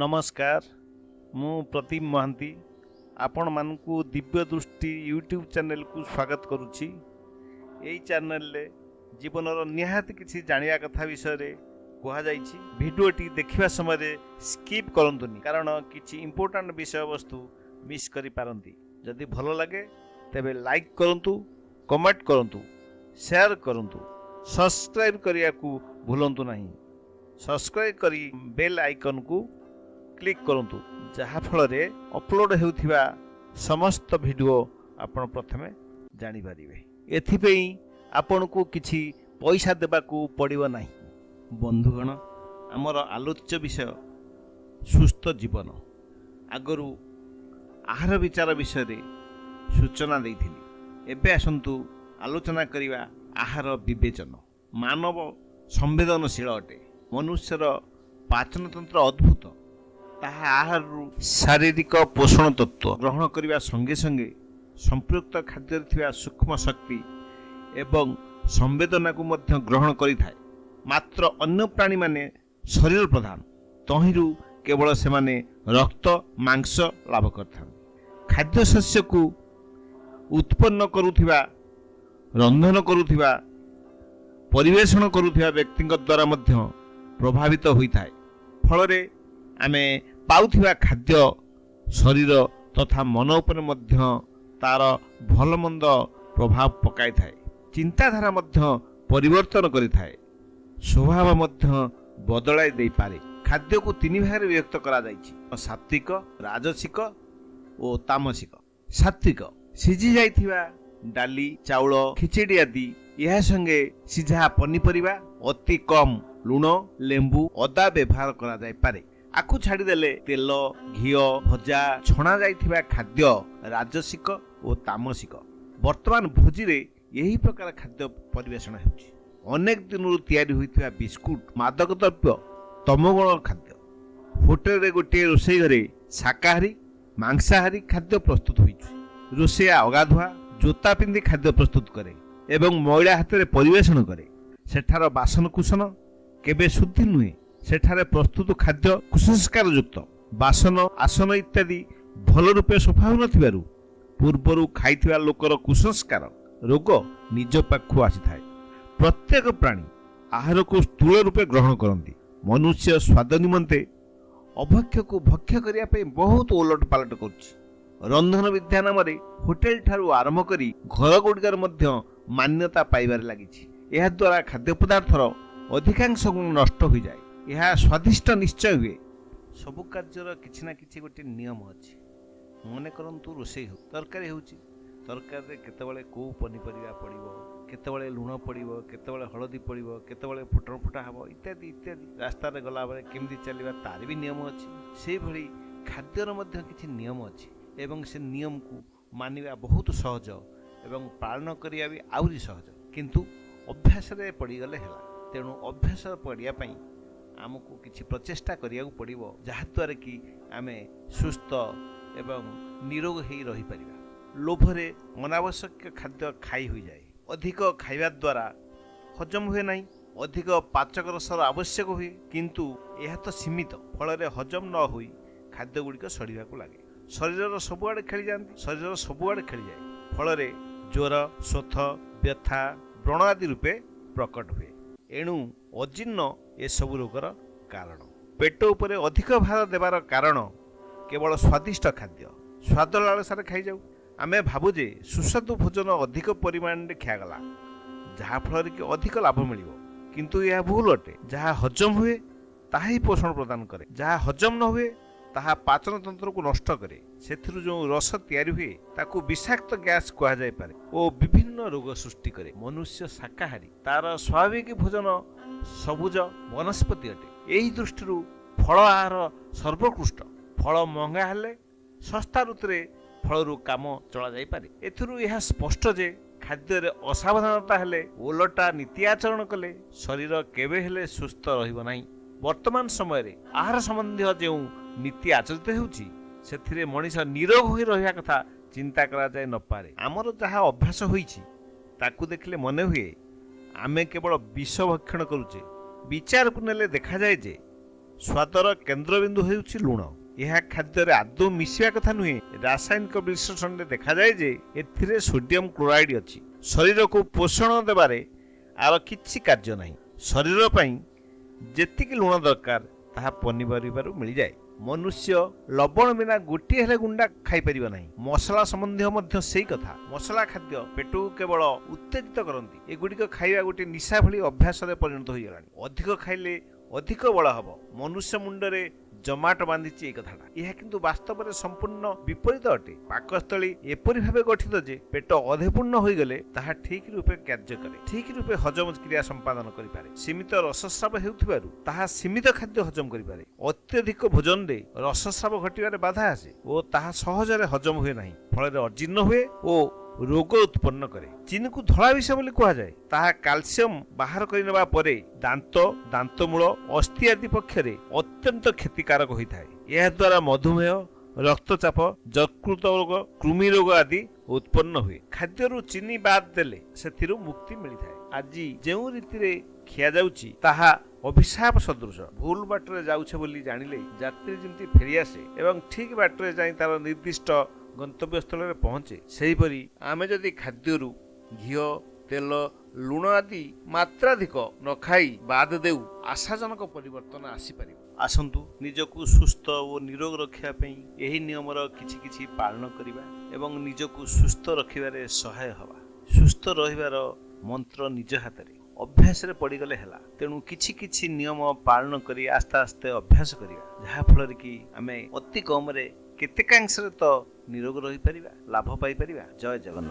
नमस्कार मु प्रदीप महांती आपण मानकु दिव्य दृष्टि यूट्यूब चैनल को स्वागत करुच्ची। यही चैनल ले जीवन निहाती किसी जानिया कथा विषय रे कहा जाइछि। वीडियोटी देखिबा समय स्किप करंतुनी कारण किछि इंपोर्टेंट विषय वस्तु मिस करि पारंती। जदि भलो लगे तेबे लाइक करंतु, कमेंट करंतु, शेयर करंतु, सब्सक्राइब करिया को भूलंतु नहीं। सब्सक्राइब करी बेल आइकन को क्लिक करंतु जहा फल रे अपलोड हेउथिबा समस्त वीडियो आपण प्रथमे जानि परिबे। एथिपई आपण को किछि पैसा देबा को पड़िबो नाही। बंधुगण, हमर आलोच्य विषय सुस्थ जीवन। आगरु आहार विचार विषय रे सूचना देइथिली। एबे आसंतु आलोचना करिवा आहार विवेचन। मानव संवेदनशील अटे। मनुष्यर पाचन तंत्र अद्भुत। ताहा आहार शारीरिक पोषण तत्व ग्रहण करने संगे संगे संपृक्त खाद्य थिबा सूक्ष्म शक्ति एवं संवेदना को मध्य ग्रहण करिथाय। मात्र अन्य प्राणी माने शरीर प्रधान, तहिरु केवल से माने रक्त मांस लाभ करथान। खाद्य शस्य को उत्पन्न करुथिबा, रंधन करुथिबा, परिवेषण करुथिबा व्यक्ति द्वारा मध्य प्रभावित होइथाय। फलरे आमे पाउथिबा खाद्य शरीर तथा मन उपर मध्य तार भल मंद प्रभाव पकाई थाए। चिंताधारा मध्य परिवर्तन करिथाए। स्वभाव मध्य बदलाई दे पारे। खाद्य को तीन भाग विभक्त करा जाइछि, सात्विक, राजसिक और तामसिक। सात्विक सिझी जाइथिबा डाली, चाउल, खिचड़ी आदि, यह संगे सिझा पनीपरिबा, अति कम लुण, लेंबू, अदा व्यवहार करा जाय पारे। आकु छाड़ी देले तेल, घी, भजा, छणा जाइथिबा खाद्य राजसिक और तामसिक। वर्तमान भोजी रे यही प्रकार खाद्य परिवेषण हेउछि। अनेक दिनरु तयारी होइथिबा बिस्कुट, मादक द्रव्य, तमगुण खाद्य। होटेल रे गोटे रोषेई घरे शाकाहारी, मांसाहारी खाद्य प्रस्तुत होइछि। रोषेया अगाधुआ जोता पिंधि खाद्य प्रस्तुत करे एवं महिला हाथ रे परिवेषण करे। सेठार बासन कुसन केबे शुद्धि नुहे। सेठारे प्रस्तुत खाद्य कुसंस्कार युक्त। बासन, आसन इत्यादि भल रूपे सफा हो नथिबारु पूर्वरु खाइथिबा लोकर कुसंस्कार रोग निज पाखु आसीथाय। प्रत्येक प्राणी आहार को स्थूल रूपे ग्रहण करती। मनुष्य स्वाद निमंते अभक्ष्य को भक्ष्य करिया पे बहुत ओलट पालट करछि। रंधन विद्या नाम रे होटेल ठारू आरंभ करी घर गुड़िकार मध्य मान्यता पाइबार लागिछि। एहा द्वारा खाद्य पदार्थर अधिकांश गुण नष्ट हो जाए। यह स्वादिष्ट निश्चय हुए। सबु कार्यर किछि ना किछि गोटे नियम अछि। मने करंतु रोषेई हो, तरकारी होउछि, तरकारी रे केतेबेले को पनीपरिया पड़िबो, केतेबेले लुण पड़िबो, केतेबेले हळदी पड़िबो, केतेबेले फुटण फुटा हबो इत्यादि इत्यादि। रास्ता रे गला बेले केमदी चलिबा तार भी नियम अछि। से भली खाद्यर मध्य किछि नियम अछि एवं से नियम को मानिबा बहुत सहज एवं पालन करिया भी आउरी सहज। किंतु अभ्यास रे पड़ी गले हेला। तेणु अभ्यास पड़िया पई आमको किछि प्रचेष्टा करिया पड़िबो, जहा द्वारा कि आमे सुस्थ एवं निरोग हेई रही परिबा। लोभरे अनावश्यक खाद्य खाई हो जाए। अधिक खाइबा द्वारा हजम हुए नहीं। अधिक पाचक रसर आवश्यक हुए, किंतु यह तो सीमित। फल हजम न होई खाद्य गुड़िक सड़िबा को लागे। शरीर सबुआड़े खेली जाती। शरीर सबुआड़े खेली जाए। फल ज्वर, शोथ, व्यथा, व्रण आदि रूपे प्रकट हुए। एणु अजीर्ण ए सब रोगर कारण। पेट उपरे अधिक भार देवार कारण केवल स्वादिष्ट खाद्य। स्वाद लालसार खाई जाऊ। आमे भाबुजे सुस्वादु भोजन अधिक परिमाण रे खागला जहा फल कि अधिक लाभ मिलिबो, किंतु यह भूल अटे। जहा हजम हुए ताहा ही पोषण प्रदान करे। जहा हजम न हुए ताहा पाचन तंत्र को नष्ट करे। सेथिरु जो रस तयारी हुए ताकू विषाक्त गैस कहा जाय पारे ओ विभिन्न रोग सृष्टि करे। मनुष्य शाकाहारी, तार स्वाभाविक भोजन सबुज वनस्पति अटे। एही दृष्टिरु फल आहार सर्वोत्कृष्ट। फल महंगा हेले सस्ता ऋतुरे फलरु काम चला जाय पारे। एथिरु यह स्पष्ट जे खाद्य रे असावधानता हेले, ओलटा नीति आचरण कले शरीर केबे हेले सुस्थ रहिबो नाही। वर्तमान समय रे आहार संबंधी जो नीति आचरित होउछि सेथिरे मनीष निरोग होई रहिया कथा चिंता करा जाय न पारे। आमर जहा अभ्यास होईछि ताकू देखले मने हुए आमे केवल विष भक्षण करूचे। विचार को नेले देखा जाए जे ସ୍ୱାଦର କେନ୍ଦ୍ରବିନ୍ଦୁ ହେଉଛି ଲୁଣ। ଏହା ଖାଦ୍ୟରେ ଆଦୌ ମିଶିବା କଥା ନୁହେଁ। ରାସାୟନିକ ବିଶ୍ଳେଷଣରେ ଦେଖାଯାଏ ଯେ ଏଥିରେ ସୋଡିୟମ କ୍ଲୋରାଇଡ୍ ଅଛି। ଶରୀରକୁ ପୋଷଣ ଦେବାରେ ଆର କିଛି କାର୍ଯ୍ୟ ନାହିଁ। ଶରୀର ପାଇଁ ଯେତିକି ଲୁଣ ଦରକାର ତାହା ପନିପରିବାରୁ ମିଳିଯାଏ। ମନୁଷ୍ୟ ଲବଣ ବିନା ଗୋଟିଏ ହେଲେ ଗୁଣ୍ଡା ଖାଇପାରିବ ନାହିଁ। ମସଲା ସମ୍ବନ୍ଧୀୟ ମଧ୍ୟ ସେଇ କଥା। ମସଲା ଖାଦ୍ୟ ପେଟକୁ କେବଳ ଉତ୍ତେଜିତ କରନ୍ତି। ଏଗୁଡ଼ିକ ଖାଇବା ଗୋଟିଏ ନିଶା ଭଳି ଅଭ୍ୟାସରେ ପରିଣତ ହୋଇଗଲାଣି। ଅଧିକ ଖାଇଲେ ଅଧିକ ବଳ ହେବ, ମନୁଷ୍ୟ ମୁଣ୍ଡରେ ଜମାଟ ବାନ୍ଧିଛି এই କଥାଟା। ଏହା କିନ୍ତୁ ବାସ୍ତବରେ ସମ୍ପୂର୍ଣ୍ଣ ବିପରୀତ ଅଟେ। ପାକସ୍ଥଳୀ ଏପରି ଭାବେ ଗଠିତ ଯେ ପେଟ ଅଧପୂର୍ଣ୍ଣ ହୋଇଗଲେ ତାହା ଠିକ୍ ରୂପେ କାର୍ଯ୍ୟ କରେ, ଠିକ୍ ରୂପେ ହଜମ କ୍ରିୟା ସମ୍ପାଦନ କରିପାରେ। ସୀମିତ ରସସ୍ରାବ ହେଉଥିବାରୁ ତାହା ସୀମିତ ଖାଦ୍ୟ ହଜମ କରିପାରେ। ଅତ୍ୟଧିକ ଭୋଜନରେ ରସସ୍ରାବ ଘଟିବାରେ ବାଧା ଆସେ ଓ ତାହା ସହଜରେ ହଜମ ହୁଏ ନାହିଁ। ଫଳରେ ଅଜୀର୍ଣ୍ଣ ହୁଏ ଓ ରୋଗ ଉତ୍ପନ୍ନ କରେ। ଚିନିକୁ ଧଳା ବିଷ ବୋଲି କୁହାଯାଏ। ତାହା କ୍ୟାଲସିୟମ ବାହାର କରିନେବା ପରେ ଦାନ୍ତ, ଦାନ୍ତମୂଳ, ଅସ୍ଥି ଆଦି ପକ୍ଷରେ ଅତ୍ୟନ୍ତ କ୍ଷତିକାରକ ହୋଇଥାଏ। ଏହାଦ୍ୱାରା ମଧୁମେହ, ରକ୍ତଚାପ, ଯକୃତ ରୋଗ, କୃମି ରୋଗ ଆଦି ଉତ୍ପନ୍ନ ହୁଏ। ଖାଦ୍ୟରୁ ଚିନି ବାଦ ଦେଲେ ସେଥିରୁ ମୁକ୍ତି ମିଳିଥାଏ। ଆଜି ଯେଉଁ ରୀତିରେ ଖିଆଯାଉଛି ତାହା ଅଭିଶାପ ସଦୃଶ। ଭୁଲ ବାଟରେ ଯାଉଛେ ବୋଲି ଜାଣିଲେ ଯାତ୍ରୀ ଯେମିତି ଫେରିଆସେ ଏବଂ ଠିକ୍ ବାଟରେ ଯାଇ ତାର ନିର୍ଦ୍ଦିଷ୍ଟ ଗନ୍ତବ୍ୟସ୍ଥଳରେ ପହଞ୍ଚେ, ସେହିପରି ଆମେ ଯଦି ଖାଦ୍ୟରୁ ଘିଅ, ତେଲ, ଲୁଣ ଆଦି ମାତ୍ରାଧିକ ନ ଖାଇ ବାଦ ଦେଉ, ଆଶାଜନକ ପରିବର୍ତ୍ତନ ଆସିପାରିବ। ଆସନ୍ତୁ ନିଜକୁ ସୁସ୍ଥ ଓ ନିରୋଗ ରଖିବା ପାଇଁ ଏହି ନିୟମର କିଛି କିଛି ପାଳନ କରିବା ଏବଂ ନିଜକୁ ସୁସ୍ଥ ରଖିବାରେ ସହାୟ ହେବା। ସୁସ୍ଥ ରହିବାର ମନ୍ତ୍ର ନିଜ ହାତରେ, ଅଭ୍ୟାସରେ ପଡ଼ିଗଲେ ହେଲା। ତେଣୁ କିଛି କିଛି ନିୟମ ପାଳନ କରି ଆସ୍ତେ ଆସ୍ତେ ଅଭ୍ୟାସ କରିବା, ଯାହାଫଳରେ କି ଆମେ ଅତି କମରେ କେତେକାଂଶରେ ତ ନିରୋଗ ରହିପାରିବା, ଲାଭ ପାଇପାରିବା। ଜୟ ଜଗନ୍ନାଥ।